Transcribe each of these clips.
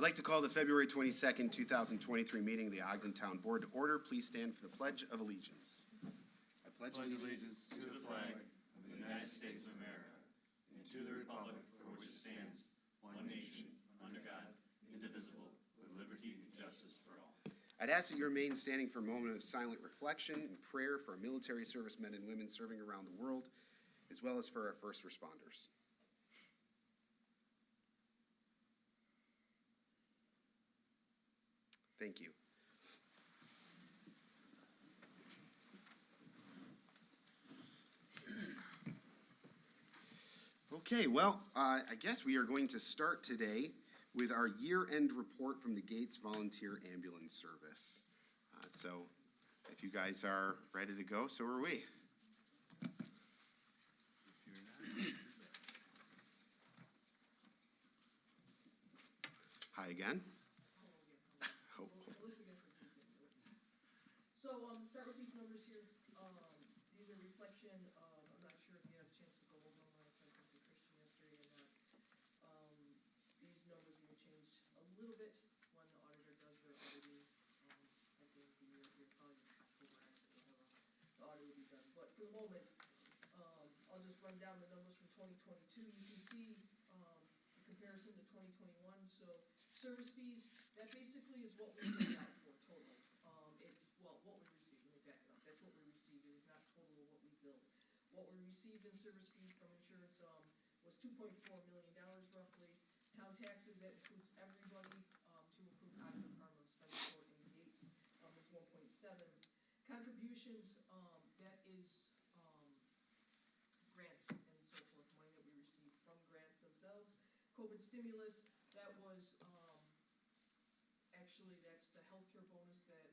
like to call the February 22nd, 2023 meeting of the Ogden Town Board to order. Please stand for the Pledge of Allegiance. I pledge allegiance to the flag of the United States of America and to the republic for which it stands, one nation, under God, indivisible, with liberty and justice for all. I'd ask that you remain standing for a moment of silent reflection and prayer for our military servicemen and women serving around the world, as well as for our first responders. Thank you. Okay, well, I guess we are going to start today with our year-end report from the Gates Volunteer Ambulance Service. So if you guys are ready to go, so are we. Hi again. Oh, cool. So, start with these numbers here. These are reflection of, I'm not sure if you had a chance to go over them when I sent them to Christian yesterday or not. These numbers will change a little bit when the auditor does their auditing. At the end of the year, you're probably October after the audit will be done. But for the moment, I'll just run down the numbers from 2022. You can see the comparison to 2021. So service fees, that basically is what we paid out for total. What we received, let me back it up. That's what we received. It is not total of what we billed. What we received in service fees from insurance was $2.4 million roughly. Town taxes, that includes everybody to include Ogden, Parma, Spencer, and Gates, was 1.7. Contributions, that is grants and so forth, money that we received from grants themselves. COVID stimulus, that was actually, that's the healthcare bonus that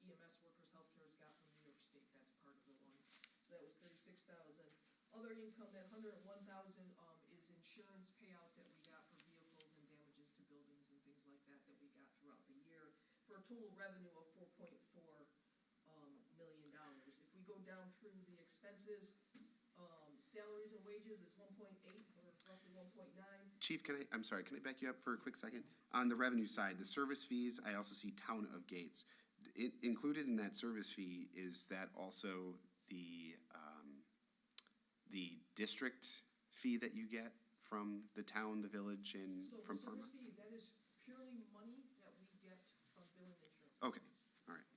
EMS workers, healthcare has got from New York State. That's part of the one. So that was $36,000. Other income, that $101,000 is insurance payouts that we got for vehicles and damages to buildings and things like that that we got throughout the year for a total revenue of $4.4 million. If we go down through the expenses, salaries and wages is 1.8 or roughly 1.9. Chief, I'm sorry, can I back you up for a quick second? On the revenue side, the service fees, I also see Town of Gates. Included in that service fee, is that also the district fee that you get from the town, the village, and So from the Parma? service fee, that is purely money that we get from billing insurance Okay, companies. all right.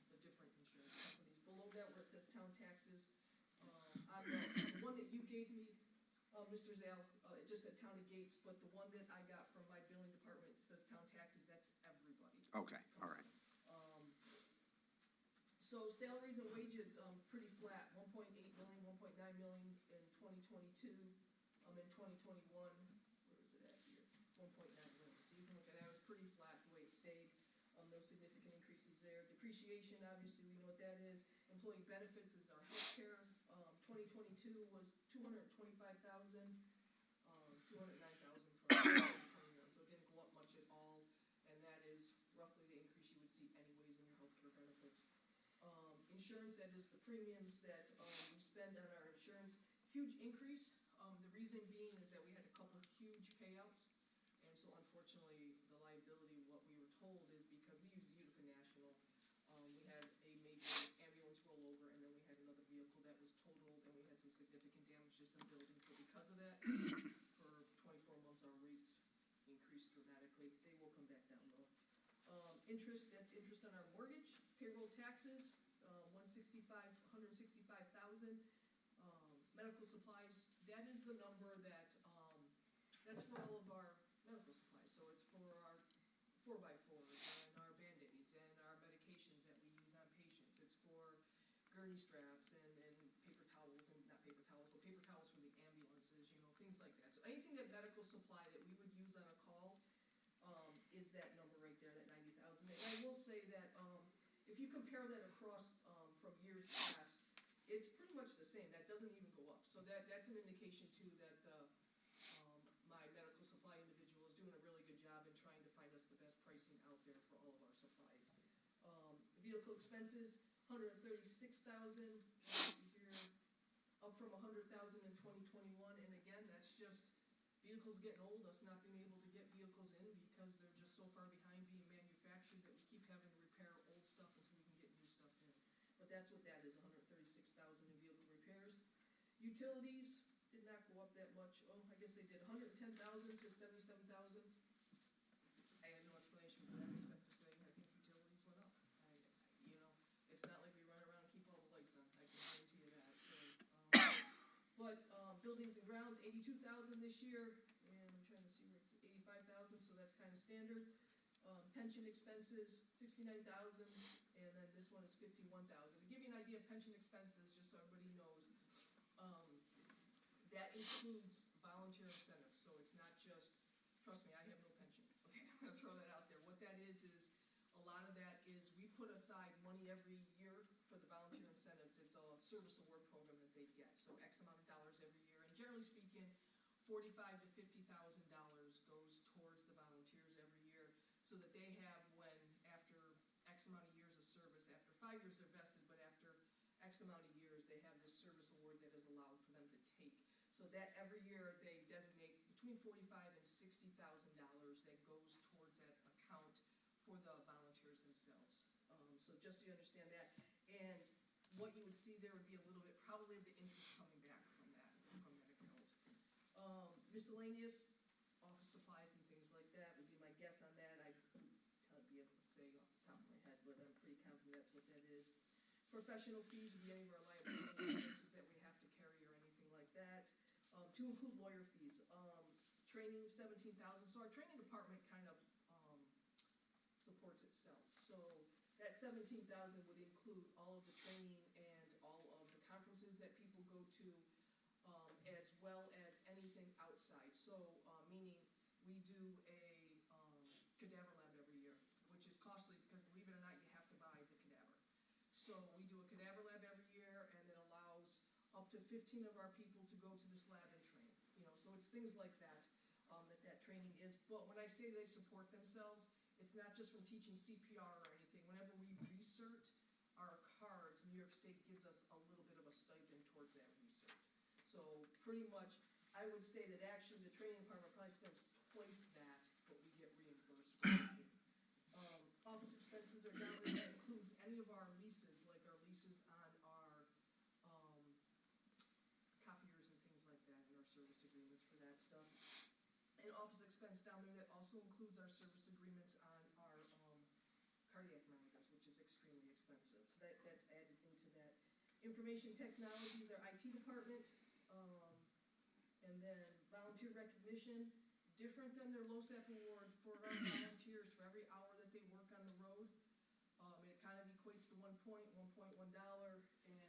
The different insurance companies. Below that where it says town taxes, on the one that you gave me, Mr. Zale, it just said Town of Gates, but the one that I got from my billing department says town taxes, that's everybody. Okay, all right. So salaries and wages, pretty flat, 1.8 million, 1.9 million in 2022. In 2021, where is it at here? 1.9 million. So you can look at that, it was pretty flat the way it stayed. No significant increases there. Depreciation, obviously, we know what that is. Employee benefits is our health care. 2022 was $225,000, 209,000 from 2021. So it didn't go up much at all. And that is roughly the increase you would see anyways in your health care benefits. Insurance, that is the premiums that we spend on our insurance. Huge increase. The reason being is that we had a couple of huge payouts. And so unfortunately, the liability, what we were told is because we use Utica National, we had a major ambulance rollover, and then we had another vehicle that was totaled, and we had some significant damage to some buildings. So because of that, for 24 months, our rates increased dramatically. They will come back down though. Interest, that's interest on our mortgage. Payroll taxes, $165,000. Medical supplies, that is the number that, that's for all of our medical supplies. So it's for our 4x4s and our Band-Aids and our medications that we use on patients. It's for gurney straps and paper towels, and not paper towels, but paper towels for the ambulances, things like that. So anything that medical supply that we would use on a call is that number right there, that 90,000. And I will say that if you compare that across from years past, it's pretty much the same. That doesn't even go up. So that's an indication too that my medical supply individual is doing a really good job in trying to find us the best pricing out there for all of our supplies. Vehicle expenses, $136,000 here, up from $100,000 in 2021. And again, that's just vehicles getting old, us not being able to get vehicles in because they're just so far behind being manufactured that we keep having to repair old stuff until we can get new stuff in. But that's what that is, 136,000 in vehicle repairs. Utilities did not go up that much. Oh, I guess they did 110,000 to 77,000. I have no explanation for that except to say I think utilities went up. You know, it's not like we run around and keep all the lights on. I can guarantee you that. So, but buildings and grounds, 82,000 this year, and I'm trying to see where it's 85,000. So that's kind of standard. Pension expenses, 69,000, and then this one is 51,000. To give you an idea of pension expenses, just so everybody knows, that includes volunteer incentives, so it's not just, trust me, I have no pension, okay, I'm gonna throw that out there. What that is a lot of that is, we put aside money every year for the volunteer incentives. It's a service award program that they get, so X amount of dollars every year, and generally speaking, $45,000 to $50,000 goes towards the volunteers every year, so that they have, when, after X amount of years of service, after 5 years they're vested, but after X amount of years, they have this service award that is allowed for them to take. So that every year they designate between $45,000 and $60,000 that goes towards that account for the volunteers themselves. So just so you understand that, and what you would see there would be a little bit, probably of the interest coming back from that account. Miscellaneous, office supplies and things like that would be my guess on that. I'd be able to say off the top of my head, but I'm pretty confident that's what that is. Professional fees would be any of our liability insurances that we have to carry or anything like that. To include lawyer fees. Training, 17,000. So our training department kind of supports itself. So that 17,000 would include all of the training and all of the conferences that people go to, as well as anything outside. So meaning we do a cadaver lab every year, which is costly because, believe it or not, you have to buy the cadaver. So we do a cadaver lab every year, and it allows up to 15 of our people to go to this lab and train. You know, so it's things like that, that training is. But when I say they support themselves, it's not just from teaching CPR or anything. Whenever we recert our cards, New York State gives us a little bit of a stipend towards that recert. So pretty much, I would say that actually the training department probably spends twice that, but we get reimbursed for it. Office expenses are down there. That includes any of our leases, like our leases on our copiers and things like that, and our service agreements for that stuff. And office expense down there, that also includes our service agreements on our cardiac monitors, which is extremely expensive. So that's added into that. Information technologies, our IT department, and then volunteer recognition, different than their LoSAP award for our volunteers for every hour that they work on the road. It kind of equates to $1.1 and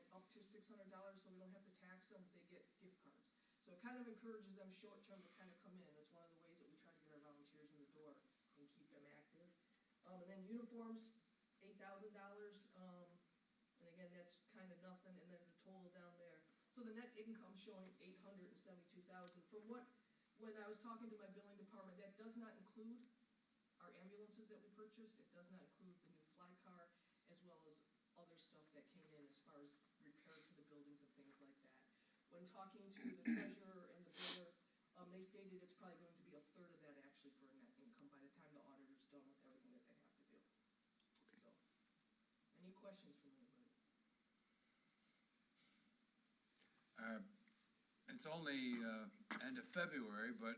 up to $600, so we don't have to tax them, they get gift cards. So it kind of encourages them short-term to kind of come in. It's one of the ways that we try to get our volunteers in the door and keep them active. And then uniforms, $8,000, and again, that's kind of nothing, and then the total down there. So the net income showing $872,000. From what, when I was talking to my billing department, that does not include our ambulances that we purchased. It does not include the new fly car, as well as other stuff that came in as far as repair to the buildings and things like that. When talking to the treasurer and the biller, they stated it's probably going to be a third of that actually for net income by the time the auditor's done with everything that they have to do. Okay. So, any questions from anybody? It's only end of February, but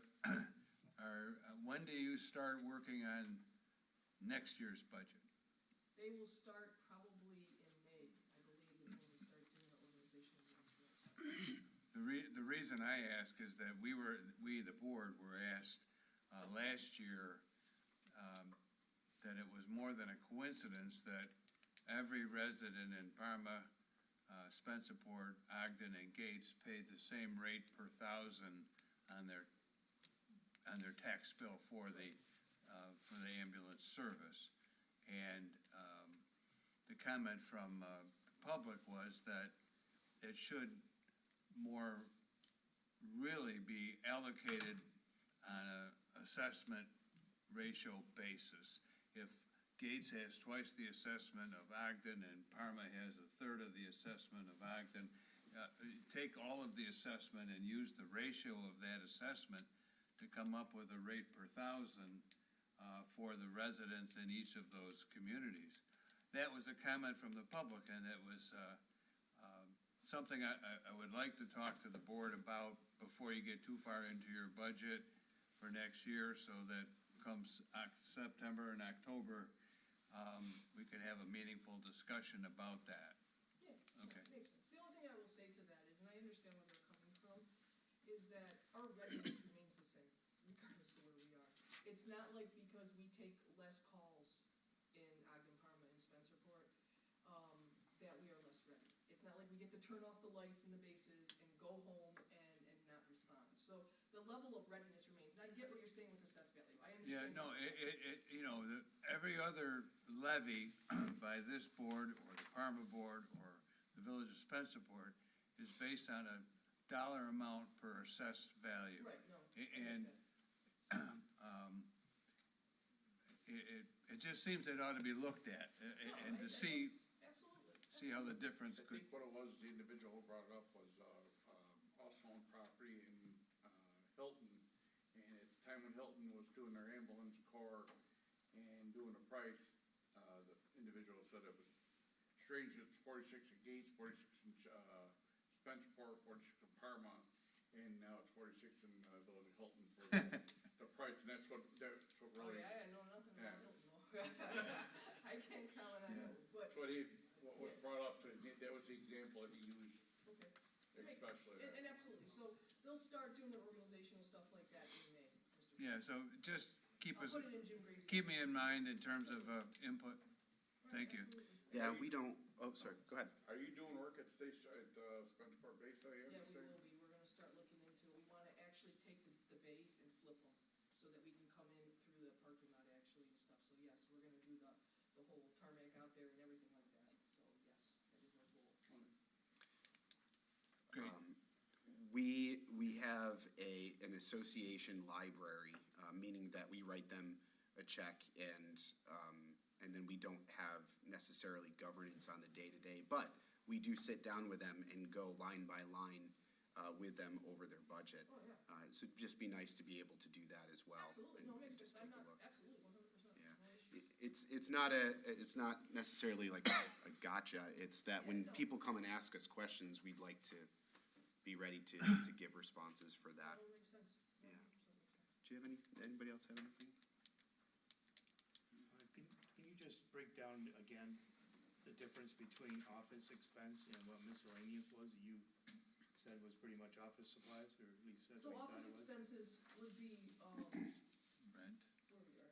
when do you start working on next year's budget? They will start probably in May, I believe, is when we start doing the organizational meetings. The reason I ask is that we, the board, were asked last year that it was more than a coincidence that every resident in Parma, Spencerport, Ogden, and Gates paid the same rate per thousand on their tax bill for the ambulance service. And the comment from the public was that it should more really be allocated on an assessment ratio basis. If Gates has twice the assessment of Ogden and Parma has a third of the assessment of Ogden, take all of the assessment and use the ratio of that assessment to come up with a rate per thousand for the residents in each of those communities. That was a comment from the public, and it was something I would like to talk to the board about before you get too far into your budget for next year, so that comes September and October, we could have a meaningful discussion about that. Yeah. Okay. Makes sense. The only thing I will say to that is, and I understand where they're coming from, is that our readiness remains the same, regardless of where we are. It's not like because we take less calls in Ogden, Parma, and Spencerport, that we are less ready. It's not like we get to turn off the lights in the bases and go home and not respond. So the level of readiness remains, and I get what you're saying with assessed value, I Yeah, understand. no, you know, every other levy by this board, or the Parma board, or the Village of Spencerport is based on a dollar amount per assessed value. Right, no. And it just seems it ought to be looked at, and to see Absolutely. how the difference I could, think what it was, the individual who brought it up was, also owned property in, Hilton. And at the time when Hilton was doing their ambulance corps and doing the price, the individual said it was strange, it's 46 at Gates, 46 in, Spencerport, 46 in Parma, and now it's 46 in, Village of Hilton for the price, and that's what Oh, really, yeah, I know nothing Yeah. about Hilton. I can't comment on Hilton, but, that's what was brought up to, that was the example that he used, okay. It makes sense. especially. And absolutely, so they'll start doing the organizational stuff like that in May, Mr. yeah, so just keep I'll us, put it in Jim Gray's. keep me in mind in terms of input. Thank you. Yeah, we don't, oh, sorry, go ahead. Are you doing work at Spencerport Base, I Yeah, we understand? will be, we're gonna start looking into, we wanna actually take the base and flip them, so that we can come in through the parking lot actually and stuff, so yes, we're gonna do the whole tarmac out there and everything like that, so yes, that is our goal. Great. We have an association library, meaning that we write them a check and then we don't have necessarily governance on the day-to-day, but we do sit down with them and go line by line with them over their budget. Oh, yeah. So it'd just be nice to be able to do that as well. Absolutely, and- no, and makes just sense, I'm take a not, look. absolutely, 100%, Yeah. no issue. It's not necessarily like a gotcha, it's that when people come and ask us questions, we'd like to be ready to give responses for that. That makes sense. Yeah. 100% makes sense. Do you have anybody else have anything? Can you just break down again the difference between office expense and what miscellaneous was? You said was pretty much office supplies, or at least that's So what you thought office it was? expenses would be, Rent. where we are.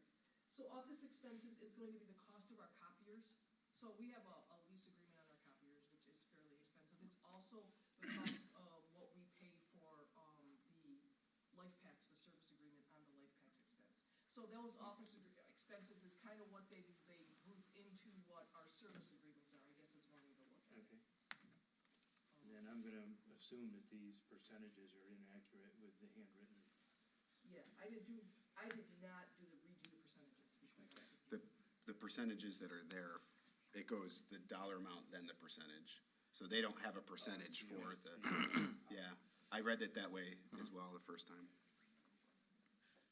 So office expenses is going to be the cost of our copiers. So we have a lease agreement on our copiers, which is fairly expensive. It's also the cost of what we pay for, the Life Packs, the service agreement on the Life Packs expense. So those office expenses is kind of what they group into what our service agreements are, I guess is one way to look at it. Okay. And then I'm gonna assume that these percentages are inaccurate with the handwritten. Yeah, I did not redo the percentages, to be quite frank with you. The percentages that are there, it goes the dollar amount, then the percentage. So they don't have a percentage for the, yeah. I read it that way as well the first time.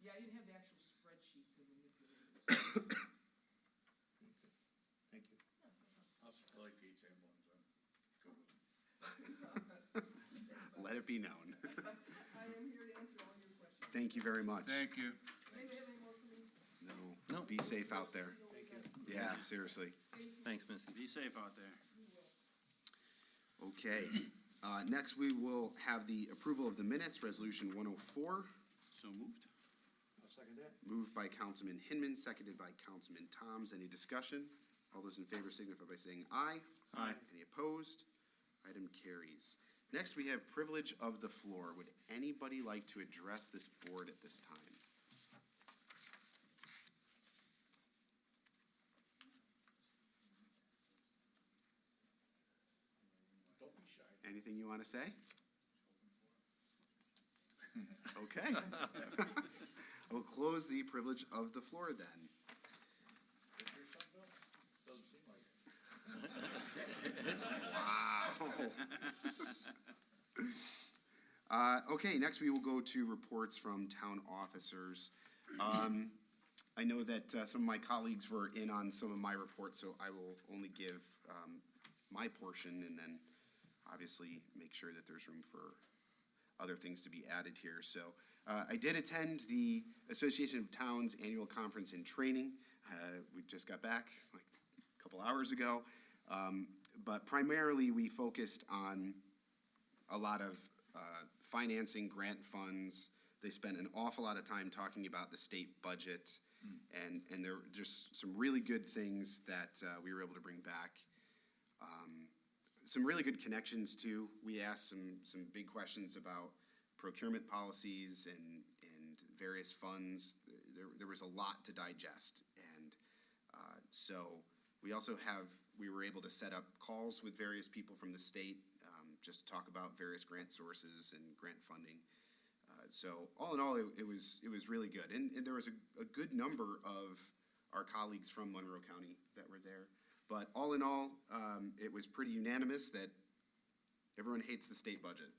Yeah, I didn't have the actual spreadsheet to manipulate this. Thank you. I like Gates ambulance, I'm good with it. Let it be known. I am here to answer all your questions. Thank you very much. Thank you. Anybody have any more for me? No, be safe out there. Thank you. Yeah, seriously. Thanks, Missy. Be safe out there. Okay, next we will have the approval of the minutes, Resolution 104, So moved. I'll second that. moved by Councilman Hinman, seconded by Councilman Toms. Any discussion? All those in favor signify by saying aye. Aye. Any opposed? Item carries. Next, we have privilege of the floor. Would anybody like to address this board at this time? Don't be shy. Anything you want to say? Okay. We'll close the privilege of the floor then. Is there something else? Doesn't seem like it. Wow. Okay, next we will go to reports from town officers. I know that some of my colleagues were in on some of my reports, so I will only give my portion and then obviously make sure that there's room for other things to be added here. So I did attend the Association of Towns Annual Conference and Training. We just got back like a couple hours ago. But primarily we focused on a lot of financing, grant funds. They spent an awful lot of time talking about the state budget. And there were just some really good things that we were able to bring back. Some really good connections too. We asked some big questions about procurement policies and various funds. There was a lot to digest. And so we also we were able to set up calls with various people from the state just to talk about various grant sources and grant funding. So all in all, it was really good. And there was a good number of our colleagues from Monroe County that were there. But all in all, it was pretty unanimous that everyone hates the state budget,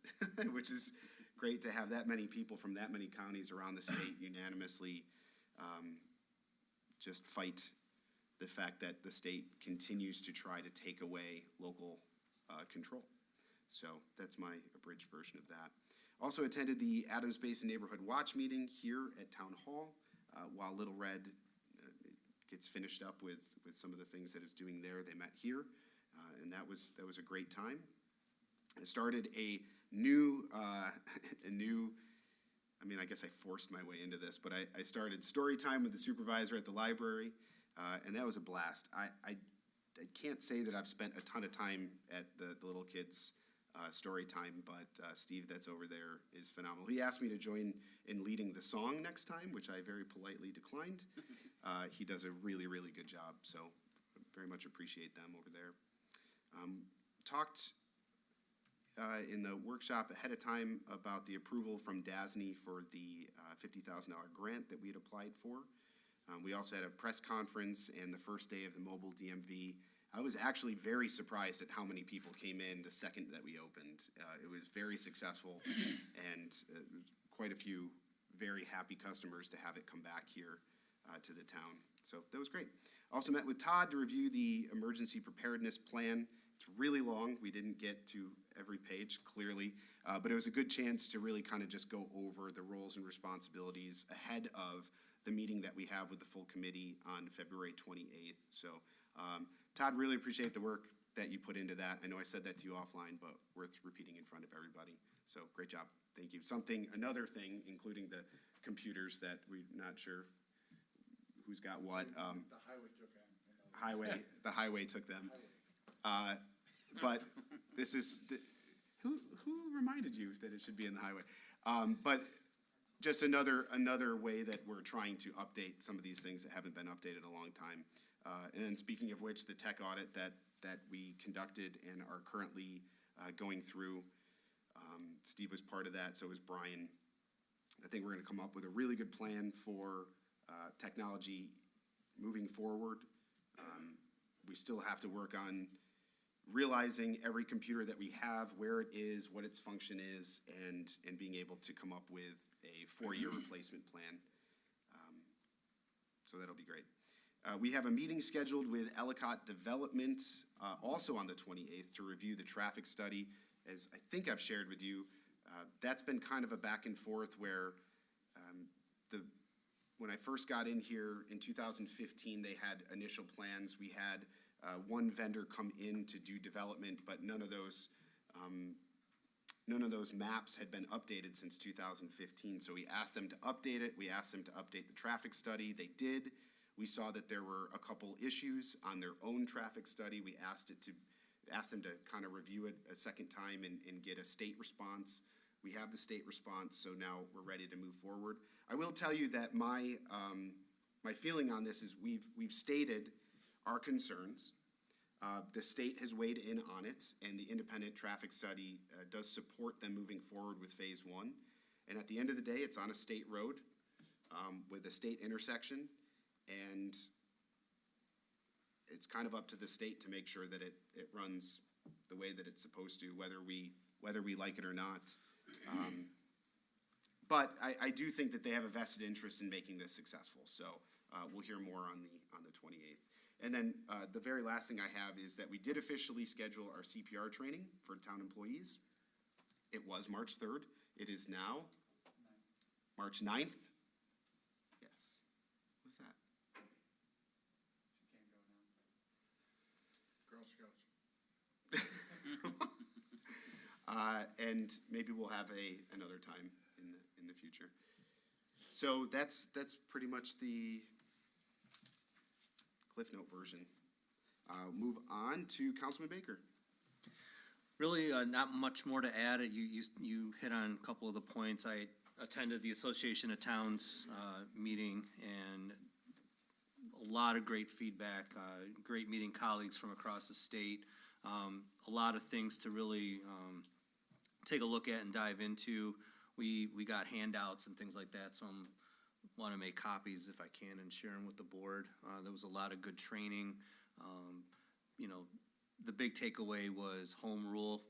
which is great to have that many people from that many counties around the state unanimously just fight the fact that the state continues to try to take away local control. So that's my abridged version of that. Also attended the Adams Basin Neighborhood Watch meeting here at Town Hall while Little Red gets finished up with some of the things that it's doing there. They met here, and that was a great time. I started a new, I mean, I guess I forced my way into this, but I started story time with the supervisor at the library, and that was a blast. I can't say that I've spent a ton of time at the little kids' story time, but Steve that's over there is phenomenal. He asked me to join in leading the song next time, which I very politely declined. He does a really, really good job, so very much appreciate them over there. Talked in the workshop ahead of time about the approval from DASNY for the $50,000 grant that we had applied for. We also had a press conference and the first day of the mobile DMV. I was actually very surprised at how many people came in the second that we opened. It was very successful and quite a few very happy customers to have it come back here to the town. So that was great. Also met with Todd to review the emergency preparedness plan. It's really long. We didn't get to every page, clearly, but it was a good chance to really kind of just go over the roles and responsibilities ahead of the meeting that we have with the full committee on February 28th. So Todd, really appreciate the work that you put into that. I know I said that to you offline, but worth repeating in front of everybody. So great job. Thank you. Another thing, including the computers that we're not sure who's got what. The highway took them. The highway took them. But this is, who reminded you that it should be in the highway? But just another way that we're trying to update some of these things that haven't been updated a long time. And then speaking of which, the tech audit that we conducted and are currently going through, Steve was part of that, so was Brian. I think we're gonna come up with a really good plan for technology moving forward. We still have to work on realizing every computer that we have, where it is, what its function is, and being able to come up with a 4-year replacement plan. So that'll be great. We have a meeting scheduled with Ellicott Development also on the 28th to review the traffic study. As I think I've shared with you, that's been kind of a back and forth where when I first got in here in 2015, they had initial plans. We had one vendor come in to do development, but none of those maps had been updated since 2015. So we asked them to update it. We asked them to update the traffic study. They did. We saw that there were a couple issues on their own traffic study. We asked them to kind of review it a second time and get a state response. We have the state response, so now we're ready to move forward. I will tell you that my feeling on this is we've stated our concerns. The state has weighed in on it, and the independent traffic study does support them moving forward with phase 1. And at the end of the day, it's on a state road with a state intersection, and it's kind of up to the state to make sure that it runs the way that it's supposed to, whether we like it or not. But I do think that they have a vested interest in making this successful, so we'll hear more on the 28th. And then the very last thing I have is that we did officially schedule our CPR training for town employees. It was March 3rd. It is now March 9th. Yes. What's that? Girl Scouts. And maybe we'll have another time in the future. So that's pretty much the Cliff Note version. Move on to Councilman Baker. Really, not much more to add. You hit on a couple of the points. I attended the Association of Towns meeting, and a lot of great feedback, great meeting colleagues from across the state. A lot of things to really take a look at and dive into. We got handouts and things like that, so I want to make copies if I can and share them with the board. There was a lot of good training. The big takeaway was home rule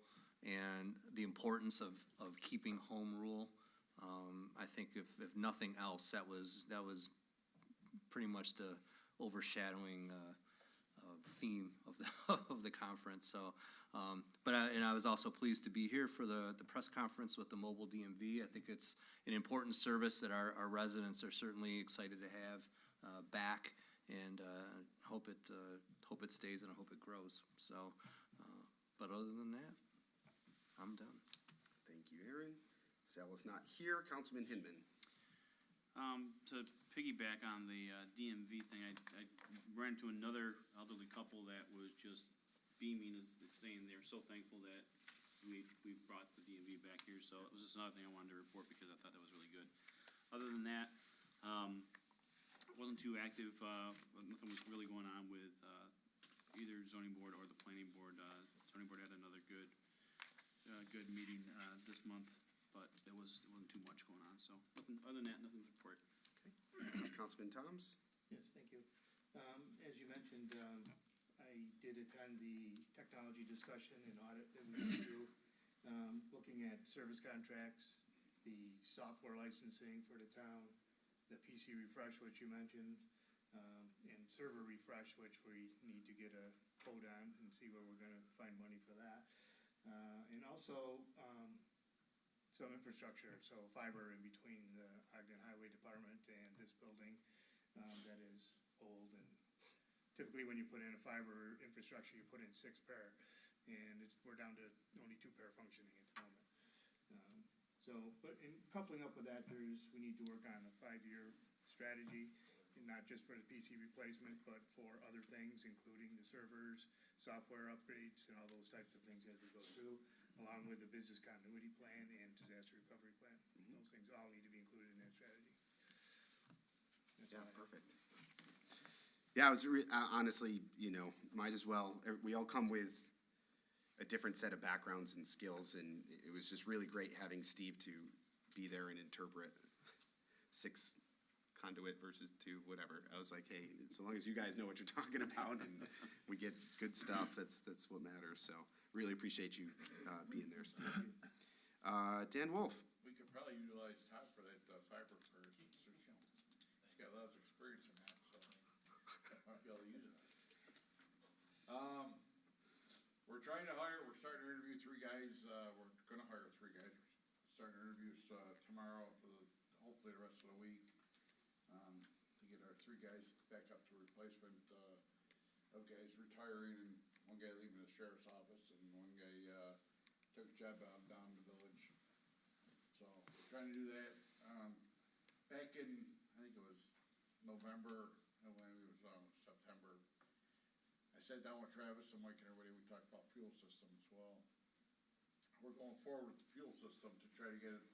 and the importance of keeping home rule. I think if nothing else, that was pretty much the overshadowing theme of the conference. So, I was also pleased to be here for the press conference with the mobile DMV. I think it's an important service that our residents are certainly excited to have back, and hope it stays and I hope it grows. So, but other than that, I'm done. Thank you, Aaron. Sal is not here. Councilman Hinman. To piggyback on the DMV thing, I ran into another elderly couple that was just beaming, saying they're so thankful that we brought the DMV back here. So it was just another thing I wanted to report because I thought that was really good. Other than that, wasn't too active. Nothing was really going on with either zoning board or the planning board. Zoning board had another good meeting this month, but it wasn't too much going on. So nothing, other than that, nothing to report. Councilman Toms. Yes, thank you. As you mentioned, I did attend the technology discussion and audit that we went through, looking at service contracts, the software licensing for the town, the PC refresh, which you mentioned, and server refresh, which we need to get a code on and see where we're gonna find money for that. And also, some infrastructure, so fiber in between the Ogden Highway Department and this building, that is old, and typically when you put in a fiber infrastructure, you put in 6 pair, and we're down to only 2 pair functioning at the moment. But in coupling up with that, we need to work on a 5-year strategy, and not just for the PC replacement, but for other things, including the servers, software upgrades, and all those types of things as we go through, along with the business continuity plan and disaster recovery plan. Those things all need to be included in that strategy. That's all I have. Perfect. Yeah, I was honestly, might as well. We all come with a different set of backgrounds and skills, and it was just really great having Steve to be there and interpret 6 conduit versus 2, whatever. I was like, hey, so long as you guys know what you're talking about and we get good stuff, that's what matters. So really appreciate you being there, Steve. Dan Wolf. We could probably utilize Todd for that fiber first, since he's got lots of experience in that, so might be able to use it. We're trying to hire, we're starting to interview 3 guys, we're gonna hire 3 guys. We're starting interviews tomorrow for hopefully the rest of the week, to get our 3 guys back up to replacement, of guys retiring, and 1 guy leaving the sheriff's office, and 1 guy, took a job down in the village. So we're trying to do that. Back in, I think it was November, and when it was September, I sat down with Travis and Mike and everybody, we talked about fuel systems. Well, we're going forward with the fuel system to try to get it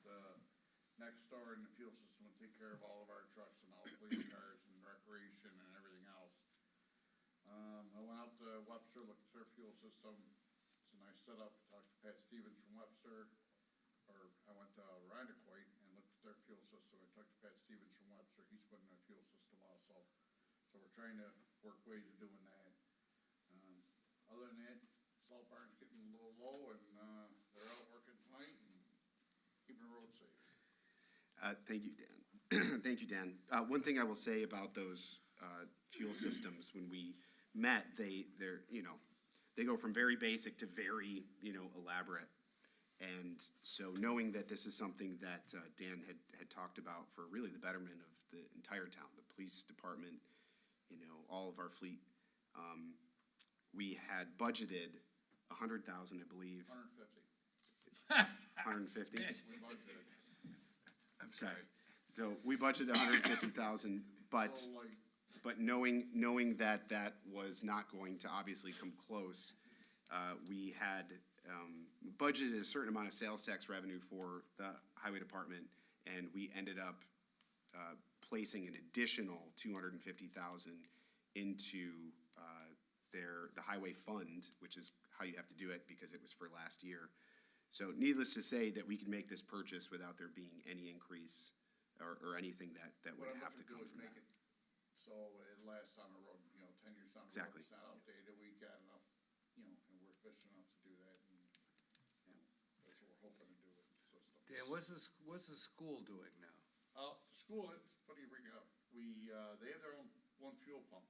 next door in the fuel system and take care of all of our trucks and all the police cars and recreation and everything else. I went out to Webster, looked at their fuel system. It's a nice setup. Talked to Pat Stevens from Webster, or I went to Rhinocoit and looked at their fuel system. I talked to Pat Stevens from Webster. He's putting in a fuel system also. So we're trying to work ways of doing that. Other than that, Salt Barn's getting a little low, and they're out working tonight. And Thank you, Dan. Thank you, Dan. One thing I will say about those fuel systems, when we met, they go from very basic to very, elaborate. And so knowing that this is something that Dan had talked about for really the betterment of the entire town, the police department, all of our fleet, we had budgeted 100,000, I believe. 150. 150? We budgeted. I'm sorry. So we budgeted 150,000, but So like, but knowing that that was not going to obviously come close, we had budgeted a certain amount of sales tax revenue for the highway department, and we ended up placing an additional 250,000 into the highway fund, which is how you have to do it because it was for last year. So needless to say that we can make this purchase without there being any increase or anything that would what I'm have to looking to come do is from make that. it so it lasts on the road, 10 years on the road. Exactly. It's not outdated, we got enough, and we're efficient enough to do that, and, that's what we're hoping to do with the system. Dan, what's the school doing now? School, it's funny you bring it up. They have their own one fuel pump,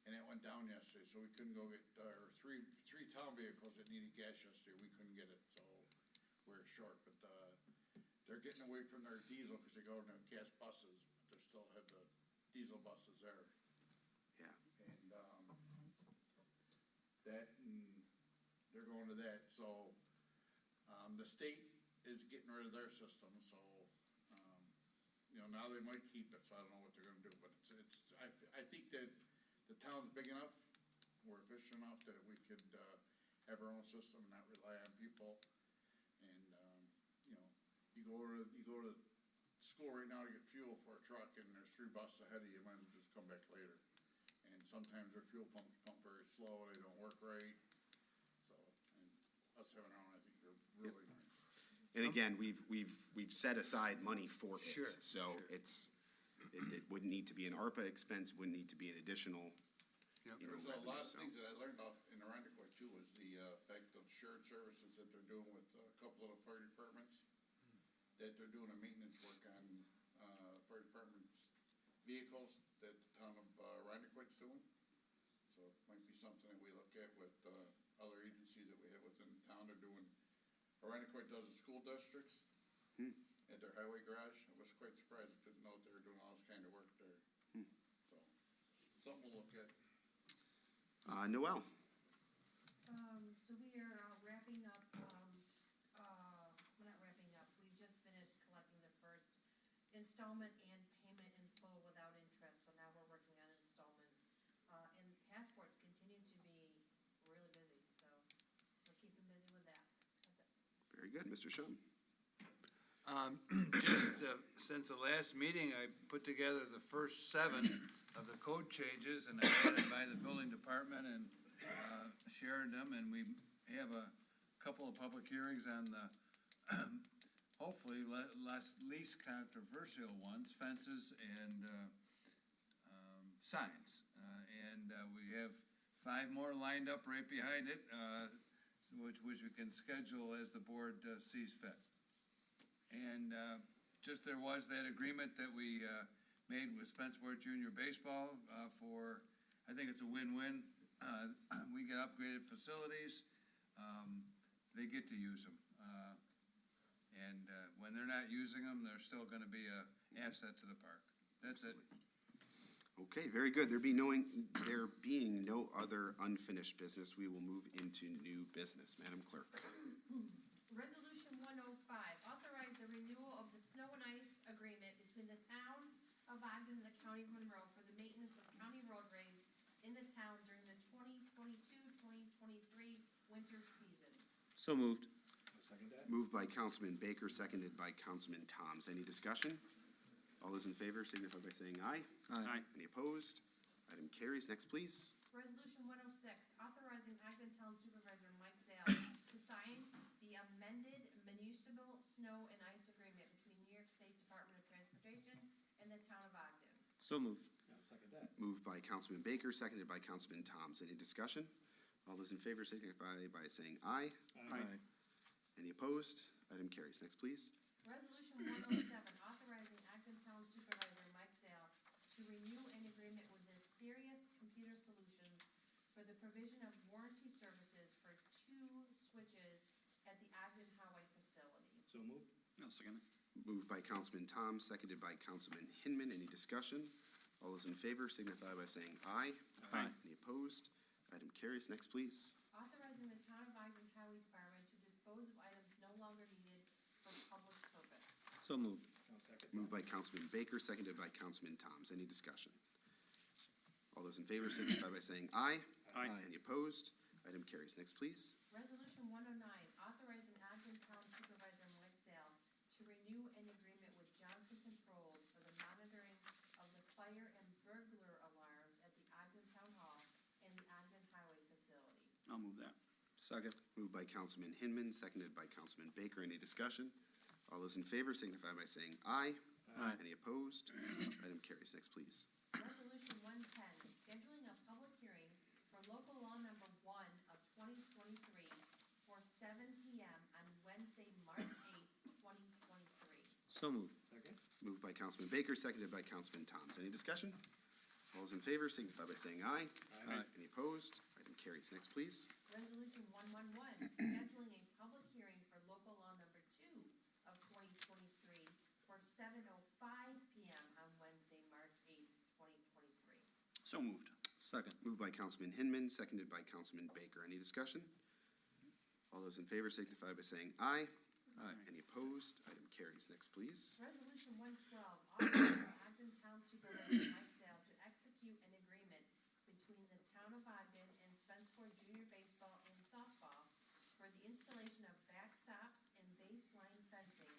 and it went down yesterday, so we couldn't go get, our three town vehicles that needed gas yesterday, we couldn't get it, so we're short, but, they're getting away from their diesel, cause they go to gas buses, but they still have the diesel buses there. Yeah. And, they're going to that, so, the state is getting rid of their system, so, now they might keep it, so I don't know what they're gonna do, but I think that the town's big enough, we're efficient enough that we could, have our own system and not rely on people. And, you go to school right now to get fuel for a truck, and there's 3 buses ahead of you, might as well just come back later. And sometimes their fuel pumps pump very slow, they don't work right, so, and us having our own, I think they're really nice. And again, we've set aside money for it. Sure, So sure. it wouldn't need to be an ARPA expense, wouldn't need to be an additional, Yep. There's a lot of so. things that I learned off in Arundecoit too, was the effect of shared services that they're doing with a couple of the fire departments. That they're doing a maintenance work on, fire department's vehicles that the town of Arundecoit's doing. So it might be something that we look at with, other agencies that we have within the town. They're doing, Arundecoit does the school districts at their highway garage. I was quite surprised, didn't know they were doing all this kind of work there. So, something we'll look at. Noel. So we are wrapping up, we're not wrapping up, we just finished collecting the first installment and payment in full without interest, so now we're working on installments. And passports continue to be really busy, so we're keeping busy with that. That's it. Very good, Mr. Shum. Just since the last meeting, I put together the first 7 of the code changes, and I ran it by the building department and shared them, and we have a couple of public hearings on the hopefully least controversial ones, fences and signs. And we have 5 more lined up right behind it, which we can schedule as the board sees fit. And just there was that agreement that we made with Spenceport Junior Baseball for, I think it's a win-win. We get upgraded facilities, they get to use them. And when they're not using them, they're still gonna be a asset to the park. That's it. Okay, very good. There being no other unfinished business, we will move into new business. Madam Clerk. Resolution 105, authorize the renewal of the snow and ice agreement between the town of Ogden and the county of Monroe for the maintenance of county roadways in the town during the 2022-2023 winter season. So moved. Second that? Moved by Councilman Baker, seconded by Councilman Toms. Any discussion? All those in favor signify by saying aye. Aye. Any opposed? Item carries. Next, please. Resolution 106, authorizing Ogden Town Supervisor Mike Zale to sign the amended municipal snow and ice agreement between New York State Department of Transportation and the town of Ogden. So moved. I'll second that. Moved by Councilman Baker, seconded by Councilman Toms. Any discussion? All those in favor signify by saying aye. Aye. Any opposed? Item carries. Next, please. Resolution 107, authorizing for the provision of warranty services for 2 switches at the Ogden Highway facility. So moved. No, second. Moved by Councilman Tom, seconded by Councilman Hinman. Any discussion? All those in favor signify by saying aye. Aye. Any opposed? Item carries. Next, please. Authorizing the Town of Ogden Highway Department to dispose of items no longer needed for public purpose. So moved. I'll second. Moved by Councilman Baker, seconded by Councilman Toms. Any discussion? All those in favor signify by saying aye. Aye. Any opposed? Item carries. Next, please. Resolution 109, authorizing Ogden Town Supervisor Mike Sale to renew an agreement with Johnson Controls for the monitoring of the fire and burglar alarms at the Ogden Town Hall and the Ogden Highway facility. I'll move that. Second. Moved by Councilman Hinman, seconded by Councilman Baker. Any discussion? All those in favor signify by saying aye. Aye. Any opposed? Item carries. Next, please. Resolution 110, scheduling a public hearing for local law number 1 of 2023 for 7 PM on Wednesday, March 8th, 2023. So moved. Second. Moved by Councilman Baker, seconded by Councilman Toms. Any discussion? All those in favor signify by saying aye. Aye. Any opposed? Item carries. Next, please. Resolution 111, scheduling a public hearing for local law number 2 of 2023 for 7:05 PM on Wednesday, March 8th, 2023. So moved. Second. Moved by Councilman Hinman, seconded by Councilman Baker. Any discussion? All those in favor signify by saying aye. Aye. Any opposed? Item carries. Next, please. Resolution 112, authorizing Ogden Town Supervisor Mike Sale to execute an agreement between the Town of Ogden and Spencer Junior Baseball and Softball for the installation of backstops and baseline fencing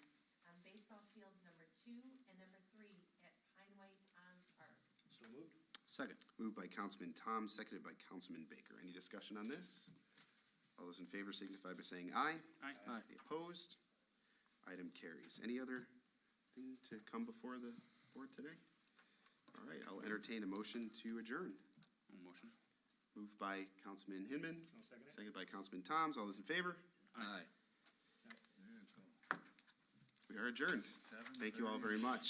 on baseball fields number 2 and number 3 at Pineway Pond Park. So moved. Second. Moved by Councilman Tom, seconded by Councilman Baker. Any discussion on this? All those in favor signify by saying aye. Aye. Aye. Any opposed? Item carries. Any other thing to come before the board today? All right, I'll entertain a motion to adjourn. Motion. Moved by Councilman Hinman, I'll second it. seconded by Councilman Toms. All those in favor? Aye. We are adjourned. Thank you all very much.